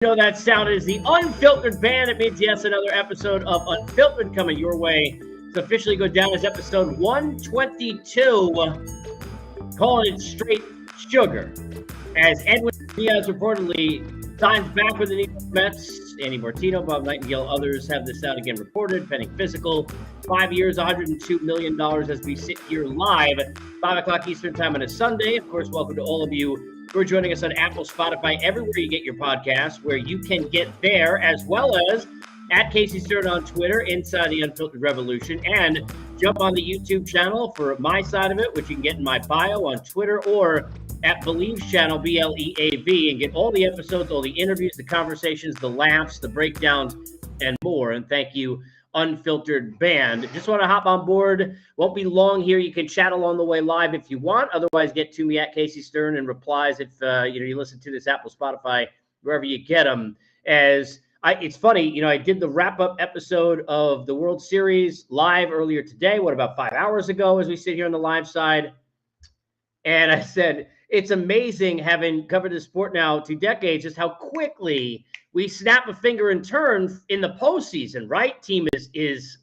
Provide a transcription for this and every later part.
know that sound is the Unfiltered Band. It means, yes, another episode of Unfiltered coming your way. It's officially go down as episode 122, calling it straight sugar. As Edwin Diaz reportedly signs back with the New York Mets, Andy Martino, Bob Nightingale, others have this out again reported, pending physical. 5 years, $102 million as we sit here live, 5 o'clock Eastern time on a Sunday. Of course, welcome to all of you who are joining us on Apple, Spotify, everywhere you get your podcasts, where you can get there, as well as at Casey Stern on Twitter, inside the Unfiltered Revolution, and jump on the YouTube channel for my side of it, which you can get in my bio on Twitter, or at Believe's channel, BLEAV, and get all the episodes, all the interviews, the conversations, the laughs, the breakdowns, and more. And thank you, Unfiltered Band. Just want to hop on board. Won't be long here. You can chat along the way live if you want. Otherwise, get to me at Casey Stern and replies if you listen to this Apple, Spotify, wherever you get them. It's funny, I did the wrap-up episode of the World Series live earlier today, about 5 hours ago as we sit here on the live side. And I said, it's amazing, having covered this sport now 2 decades, just how quickly we snap a finger and turn in the postseason, right? Team is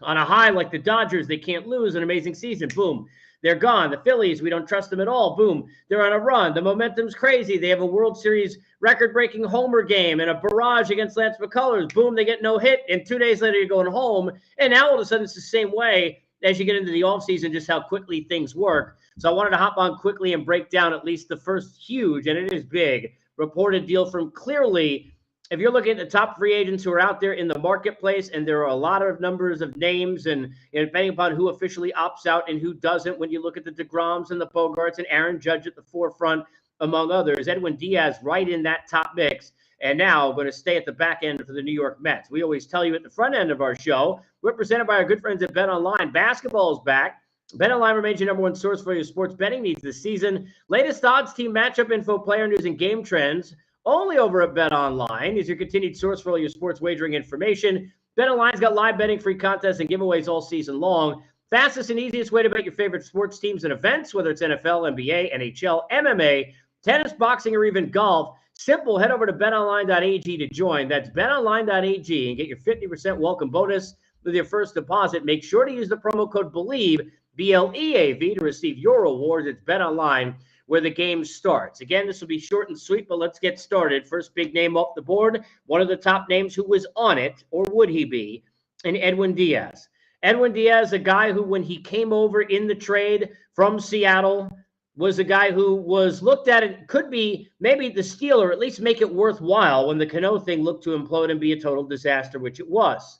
on a high like the Dodgers. They can't lose. An amazing season. Boom. They're gone. The Phillies, we don't trust them at all. Boom. They're on a run. The momentum's crazy. They have a World Series record-breaking homer game and a barrage against Lance McCullers. Boom, they get no hit. And 2 days later, you're going home. And now all of a sudden, it's the same way as you get into the offseason, just how quickly things work. So I wanted to hop on quickly and break down at least the first huge, and it is big, reported deal from Clearly. If you're looking at the top free agents who are out there in the marketplace, and there are a lot of numbers of names, and depending upon who officially opts out and who doesn't, when you look at the DeGroms and the Bogarts and Aaron Judge at the forefront, among others, Edwin Diaz right in that top mix, and now going to stay at the back end for the New York Mets. We always tell you at the front end of our show, we're presented by our good friends at BetOnline. Basketball is back. BetOnline remains your number one source for your sports betting needs this season. Latest odds, team matchup info, player news, and game trends only over at BetOnline is your continued source for all your sports wagering information. BetOnline's got live betting, free contests, and giveaways all season long. Fastest and easiest way to bet your favorite sports teams and events, whether it's NFL, NBA, NHL, MMA, tennis, boxing, or even golf. Simple, head over to betonline.ag to join. That's betonline.ag and get your 50% welcome bonus with your first deposit. Make sure to use the promo code BELIEVE, BLEAV, to receive your rewards. It's BetOnline, where the game starts. Again, this will be short and sweet, but let's get started. First big name off the board, one of the top names who was on it, or would he be, and Edwin Diaz. Edwin Diaz, a guy who, when he came over in the trade from Seattle, was a guy who was looked at it, could be maybe the steal, or at least make it worthwhile when the Cano thing looked to implode and be a total disaster, which it was.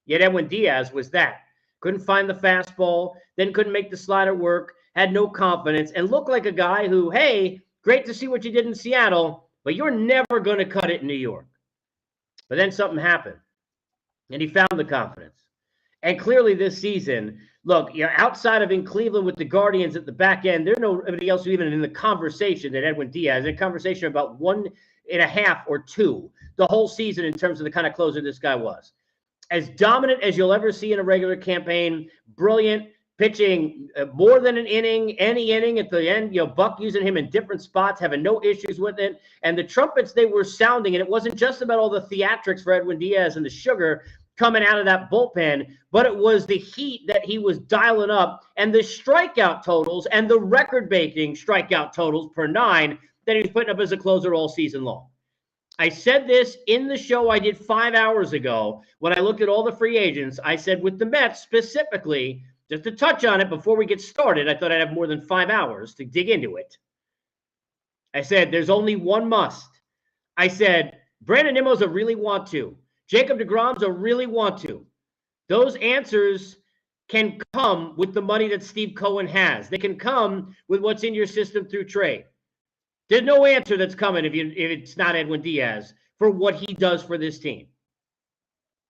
Yet Edwin Diaz was that. Couldn't find the fastball, then couldn't make the slider work, had no confidence, and looked like a guy who, hey, great to see what you did in Seattle, but you're never going to cut it in New York. But then something happened, and he found the confidence. And clearly this season, look, outside of in Cleveland with the Guardians at the back end, there's nobody else even in the conversation that Edwin Diaz, a conversation about 1.5 or 2 the whole season in terms of the kind of closer this guy was. As dominant as you'll ever see in a regular campaign, brilliant, pitching more than an inning, any inning at the end, Buck using him in different spots, having no issues with it. And the trumpets they were sounding, and it wasn't just about all the theatrics for Edwin Diaz and the sugar coming out of that bullpen, but it was the heat that he was dialing up and the strikeout totals and the record-breaking strikeout totals per 9 that he was putting up as a closer all season long. I said this in the show I did 5 hours ago when I looked at all the free agents. I said with the Mets specifically, just to touch on it before we get started, I thought I'd have more than 5 hours to dig into it. I said there's only one must. I said Brandon Nimmo's a really want to. Jacob deGrom's a really want to. Those answers can come with the money that Steve Cohen has. They can come with what's in your system through trade. There's no answer that's coming if it's not Edwin Diaz for what he does for this team.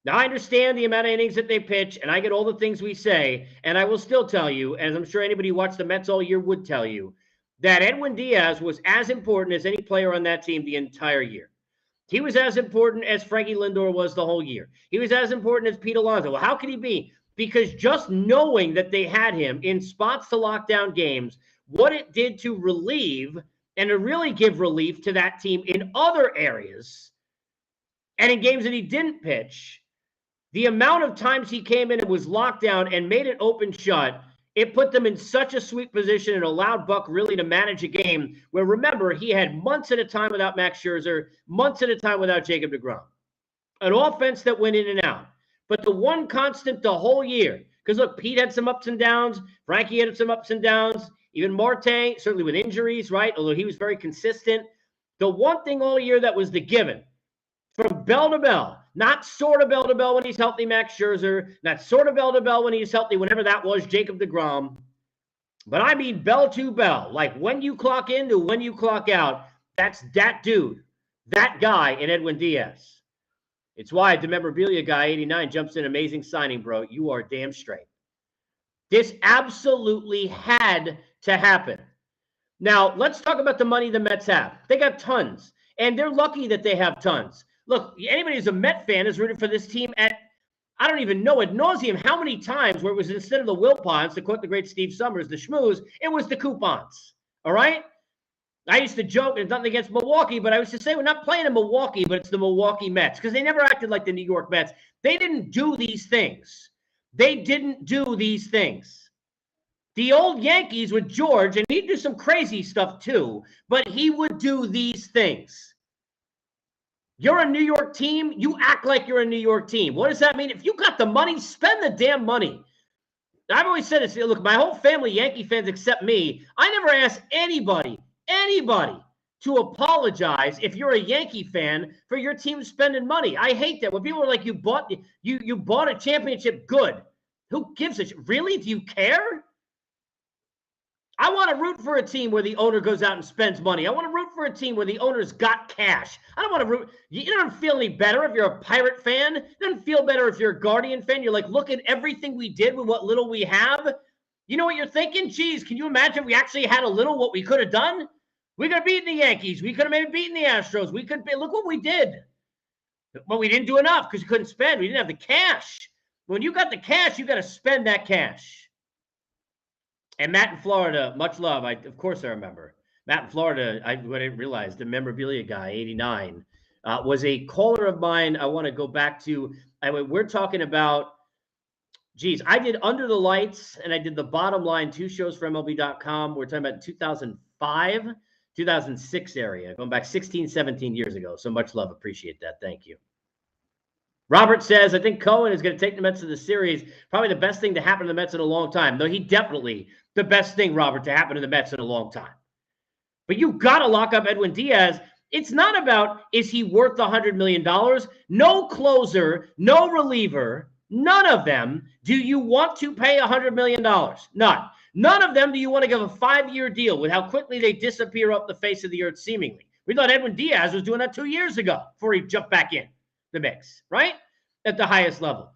Now, I understand the amount of innings that they pitch, and I get all the things we say, and I will still tell you, as I'm sure anybody who watched the Mets all year would tell you, that Edwin Diaz was as important as any player on that team the entire year. He was as important as Frankie Lindor was the whole year. He was as important as Pete Alonso. Well, how could he be? Because just knowing that they had him in spots to lock down games, what it did to relieve and to really give relief to that team in other areas and in games that he didn't pitch, the amount of times he came in and was locked down and made it open shut, it put them in such a sweet position and allowed Buck really to manage a game where, remember, he had months at a time without Max Scherzer, months at a time without Jacob deGrom. An offense that went in and out. But the one constant the whole year, because look, Pete had some ups and downs, Frankie had some ups and downs, even Marte, certainly with injuries, right? Although he was very consistent. The one thing all year that was the given, from bell to bell, not sort of bell to bell when he's healthy, Max Scherzer, not sort of bell to bell when he's healthy, whenever that was, Jacob deGrom. But I mean bell to bell, like when you clock in to when you clock out, that's that dude, that guy in Edwin Diaz. It's why the memorabilia guy, 89, jumps in. Amazing signing, bro. You are damn straight. This absolutely had to happen. Now, let's talk about the money the Mets have. They got tons, and they're lucky that they have tons. Look, anybody who's a Met fan is rooting for this team at, I don't even know ad nauseum how many times where it was instead of the Wilpons, to quote the great Steve Summers, the schmooze, it was the coupons. All right? I used to joke, and nothing against Milwaukee, but I used to say we're not playing in Milwaukee, but it's the Milwaukee Mets, because they never acted like the New York Mets. They didn't do these things. They didn't do these things. The old Yankees with George, and he'd do some crazy stuff too, but he would do these things. You're a New York team, you act like you're a New York team. What does that mean? If you got the money, spend the damn money. I've always said this, look, my whole family, Yankee fans except me, I never asked anybody to apologize if you're a Yankee fan for your team spending money. I hate that. When people are like, you bought a championship, good. Who gives a shit? Really? Do you care? I want to root for a team where the owner goes out and spends money. I want to root for a team where the owner's got cash. I don't want to root. You don't feel any better if you're a Pirate fan. It doesn't feel better if you're a Guardian fan. You're like, look at everything we did with what little we have. You know what you're thinking? Geez, can you imagine if we actually had a little what we could have done? We could have beaten the Yankees. We could have maybe beaten the Astros. We could be, look what we did. But we didn't do enough because you couldn't spend. We didn't have the cash. When you got the cash, you got to spend that cash. And Matt in Florida, much love. Of course I remember. Matt in Florida, I didn't realize, the memorabilia guy, 89, was a caller of mine. I want to go back to, we're talking about, geez, I did Under the Lights and I did The Bottom Line, 2 shows for MLB.com. We're talking about 2005. 2006 area, going back 16, 17 years ago. So much love. Appreciate that. Thank you. Robert says, I think Cohen is going to take the Mets to the series. Probably the best thing to happen to the Mets in a long time. Though he definitely the best thing, Robert, to happen to the Mets in a long time. But you got to lock up Edwin Diaz. It's not about, is he worth $100 million? No closer, no reliever, none of them do you want to pay $100 million. None. None of them do you want to give a 5-year deal with how quickly they disappear off the face of the earth, seemingly. We thought Edwin Diaz was doing that 2 years ago before he jumped back in the mix, right? At the highest level.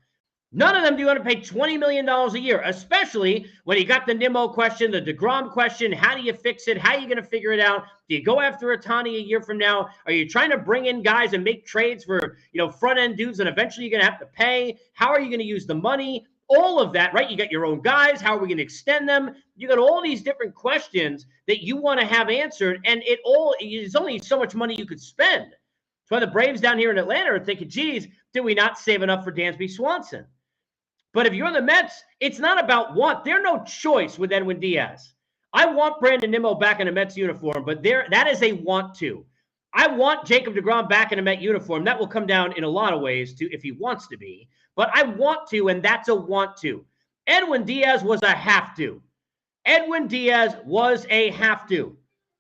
None of them do you want to pay $20 million a year, especially when you got the Nimmo question, the deGrom question. How do you fix it? How are you going to figure it out? Do you go after Ohtani a year from now? Are you trying to bring in guys and make trades for, front-end dudes and eventually you're going to have to pay? How are you going to use the money? All of that, right? You got your own guys. How are we going to extend them? You got all these different questions that you want to have answered, and there's only so much money you could spend. That's why the Braves down here in Atlanta are thinking, geez, did we not save enough for Dansby Swanson? But if you're the Mets, it's not about want. There's no choice with Edwin Diaz. I want Brandon Nimmo back in a Mets uniform, but that is a want to. I want Jacob deGrom back in a Met uniform. That will come down in a lot of ways to if he wants to be. But I want to, and that's a want to. Edwin Diaz was a have to. Edwin Diaz was a have to.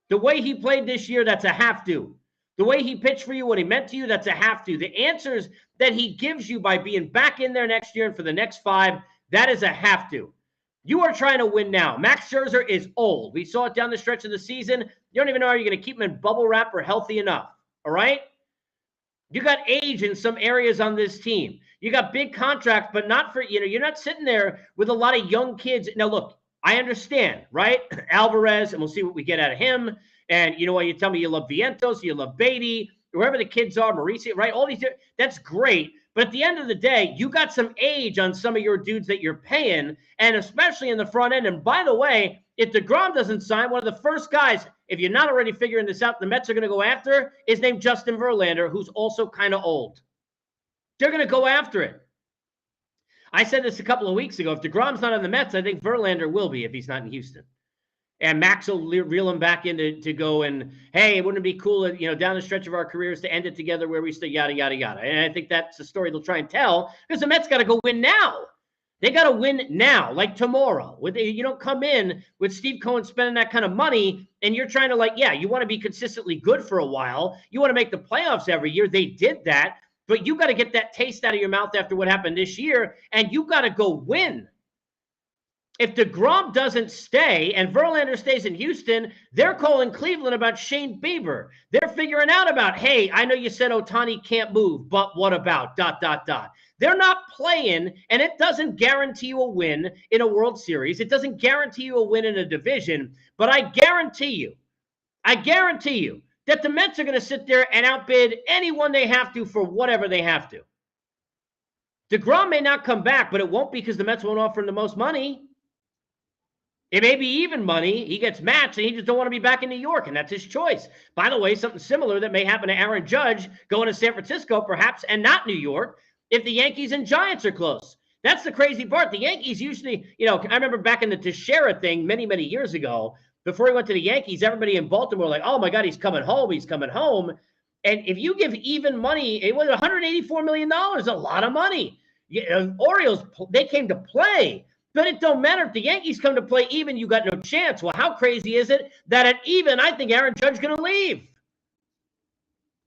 The way he played this year, that's a have to. The way he pitched for you, what he meant to you, that's a have to. The answers that he gives you by being back in there next year and for the next 5, that is a have to. You are trying to win now. Max Scherzer is old. We saw it down the stretch of the season. You don't even know, are you going to keep him in bubble wrap or healthy enough? All right? You got age in some areas on this team. You got big contracts, but not for, you're not sitting there with a lot of young kids. Now, look, I understand, right? Alvarez, and we'll see what we get out of him. And you know what? You tell me you love Vientos, you love Beatty, wherever the kids are, Mauricio, right? All these, that's great. But at the end of the day, you got some age on some of your dudes that you're paying, and especially in the front end. And by the way, if DeGrom doesn't sign, one of the first guys, if you're not already figuring this out, the Mets are going to go after is named Justin Verlander, who's also kind of old. They're going to go after it. I said this a couple of weeks ago. If DeGrom's not on the Mets, I think Verlander will be if he's not in Houston. And Max will reel him back in to go and, hey, wouldn't it be cool, down the stretch of our careers to end it together where we stay, yada, yada, yada. And I think that's the story they'll try and tell because the Mets got to go win now. They got to win now, like tomorrow. You don't come in with Steve Cohen spending that kind of money and you're trying to you want to be consistently good for a while. You want to make the playoffs every year. They did that. But you got to get that taste out of your mouth after what happened this year, and you got to go win. If DeGrom doesn't stay and Verlander stays in Houston, they're calling Cleveland about Shane Bieber. They're figuring out about, hey, I know you said Ohtani can't move, but what about ... They're not playing, and it doesn't guarantee you a win in a World Series. It doesn't guarantee you a win in a division, but I guarantee you that the Mets are going to sit there and outbid anyone they have to for whatever they have to. DeGrom may not come back, but it won't be because the Mets won't offer him the most money. It may be even money. He gets matched, and he just don't want to be back in New York, and that's his choice. By the way, something similar that may happen to Aaron Judge going to San Francisco, perhaps, and not New York, if the Yankees and Giants are close. That's the crazy part. The Yankees usually, I remember back in the Teixeira thing many, many years ago, before he went to the Yankees, everybody in Baltimore like, oh, my God, he's coming home. He's coming home. And if you give even money, it was $184 million, a lot of money. Orioles, they came to play. But it don't matter. If the Yankees come to play even, you got no chance. Well, how crazy is it that at even, I think Aaron Judge is going to leave?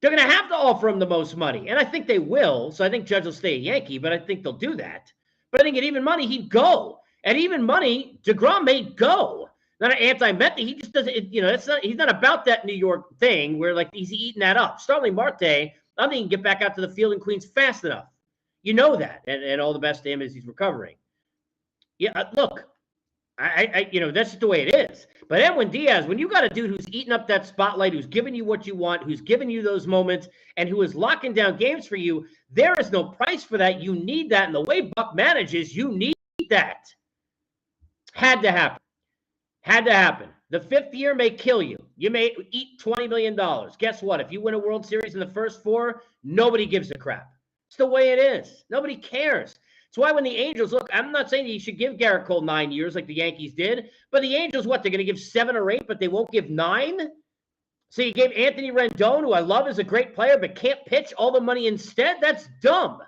They're going to have to offer him the most money. And I think they will. So I think Judge will stay a Yankee, but I think they'll do that. But I think at even money, he'd go. At even money, DeGrom may go. Not an anti-Met. He just doesn't, he's not about that New York thing where he's eating that up. Starling Marte, I don't think he can get back out to the field in Queens fast enough. You know that. And all the best to him as he's recovering. Yeah, look, that's just the way it is. But Edwin Diaz, when you got a dude who's eating up that spotlight, who's giving you what you want, who's giving you those moments, and who is locking down games for you, there is no price for that. You need that. And the way Buck manages, you need that. Had to happen. Had to happen. The fifth year may kill you. You may eat $20 million. Guess what? If you win a World Series in the first four, nobody gives a crap. It's the way it is. Nobody cares. It's why when the Angels, look, I'm not saying you should give Garrett Cole 9 years like the Yankees did, but the Angels, what, they're going to give 7 or 8, but they won't give 9? So you gave Anthony Rendon, who I love as a great player, but can't pitch, all the money instead? That's dumb.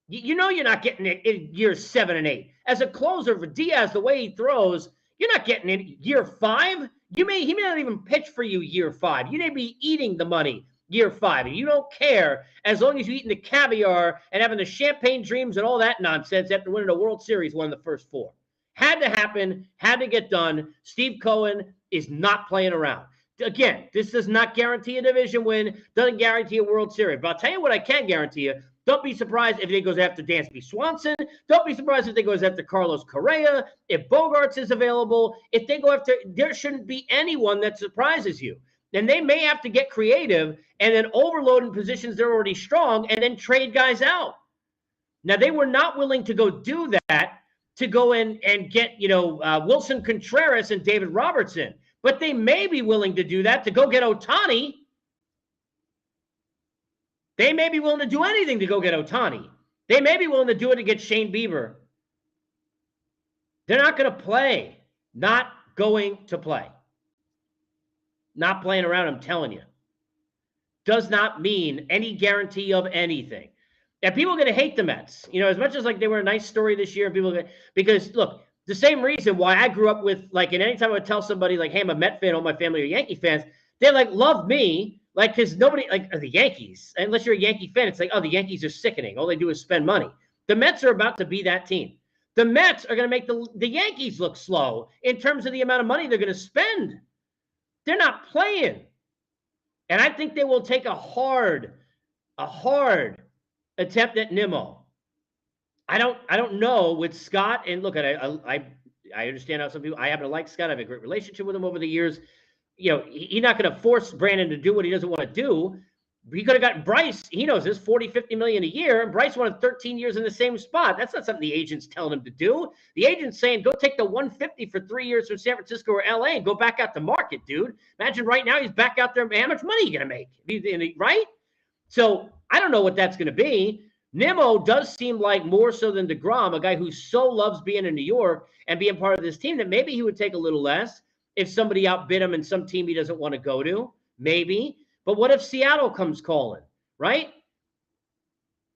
You know you're not getting it in years 7 and 8. As a closer for Diaz, the way he throws, you're not getting it year 5. He may not even pitch for you year 5. You may be eating the money year 5, and you don't care as long as you're eating the caviar and having the champagne dreams and all that nonsense after winning a World Series, one of the first 4. Had to happen, had to get done. Steve Cohen is not playing around. Again, this does not guarantee a division win, doesn't guarantee a World Series. But I'll tell you what I can guarantee you. Don't be surprised if they goes after Dansby Swanson. Don't be surprised if they goes after Carlos Correa. If Bogarts is available, if they go after, there shouldn't be anyone that surprises you. And they may have to get creative and then overload in positions they're already strong and then trade guys out. Now, they were not willing to go do that, to go in and get, Wilson Contreras and David Robertson. But they may be willing to do that to go get Ohtani. They may be willing to do anything to go get Ohtani. They may be willing to do it to get Shane Bieber. They're not going to play. Not going to play. Not playing around, I'm telling you. Does not mean any guarantee of anything. And people are going to hate the Mets. As much as they were a nice story this year, because look, the same reason why I grew up with, and anytime I would tell somebody, hey, I'm a Met fan, all my family are Yankee fans, they love me. Because nobody, the Yankees, unless you're a Yankee fan, it's the Yankees are sickening. All they do is spend money. The Mets are about to be that team. The Mets are going to make the Yankees look slow in terms of the amount of money they're going to spend. They're not playing. And I think they will take a hard attempt at Nimmo. I don't know with Scott. And look, I understand how some people, I happen to like Scott. I have a great relationship with him over the years. He's not going to force Brandon to do what he doesn't want to do. He could have gotten Bryce. He knows this, 40, 50 million a year. And Bryce wanted 13 years in the same spot. That's not something the agent's telling him to do. The agent's saying, go take the 150 for 3 years from San Francisco or LA and go back out to market, dude. Imagine right now he's back out there. How much money are you going to make? Right? So I don't know what that's going to be. Nimmo does seem like more so than DeGrom, a guy who so loves being in New York and being part of this team, that maybe he would take a little less if somebody outbid him in some team he doesn't want to go to. Maybe. But what if Seattle comes calling, right?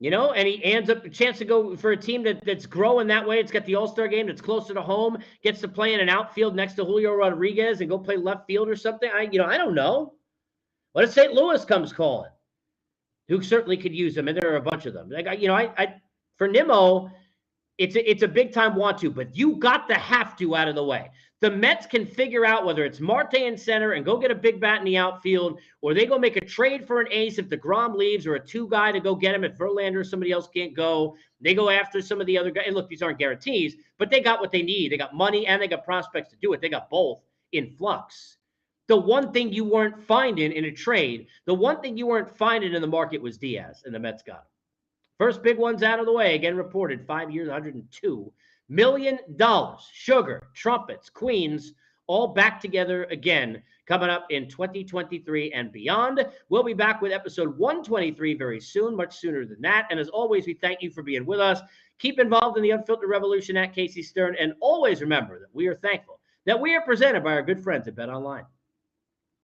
And he ends up a chance to go for a team that's growing that way. It's got the All-Star game that's closer to home, gets to play in an outfield next to Julio Rodriguez and go play left field or something. I don't know. What if St. Louis comes calling? Who certainly could use them, and there are a bunch of them. For Nimmo, it's a big time want to, but you got the have to out of the way. The Mets can figure out whether it's Marte in center and go get a big bat in the outfield, or they go make a trade for an ace if DeGrom leaves, or a 2-guy to go get him if Verlander or somebody else can't go. They go after some of the other guys. And look, these aren't guarantees, but they got what they need. They got money and they got prospects to do it. They got both in flux. The one thing you weren't finding in a trade, the one thing you weren't finding in the market was Diaz, and the Mets got him. First big one's out of the way. Again, reported 5 years, $102 million. Sugar, trumpets, queens, all back together again, coming up in 2023 and beyond. We'll be back with episode 123 very soon, much sooner than that. And as always, we thank you for being with us. Keep involved in the Unfiltered Revolution at Casey Stern. And always remember that we are thankful that we are presented by our good friends at BetOnline.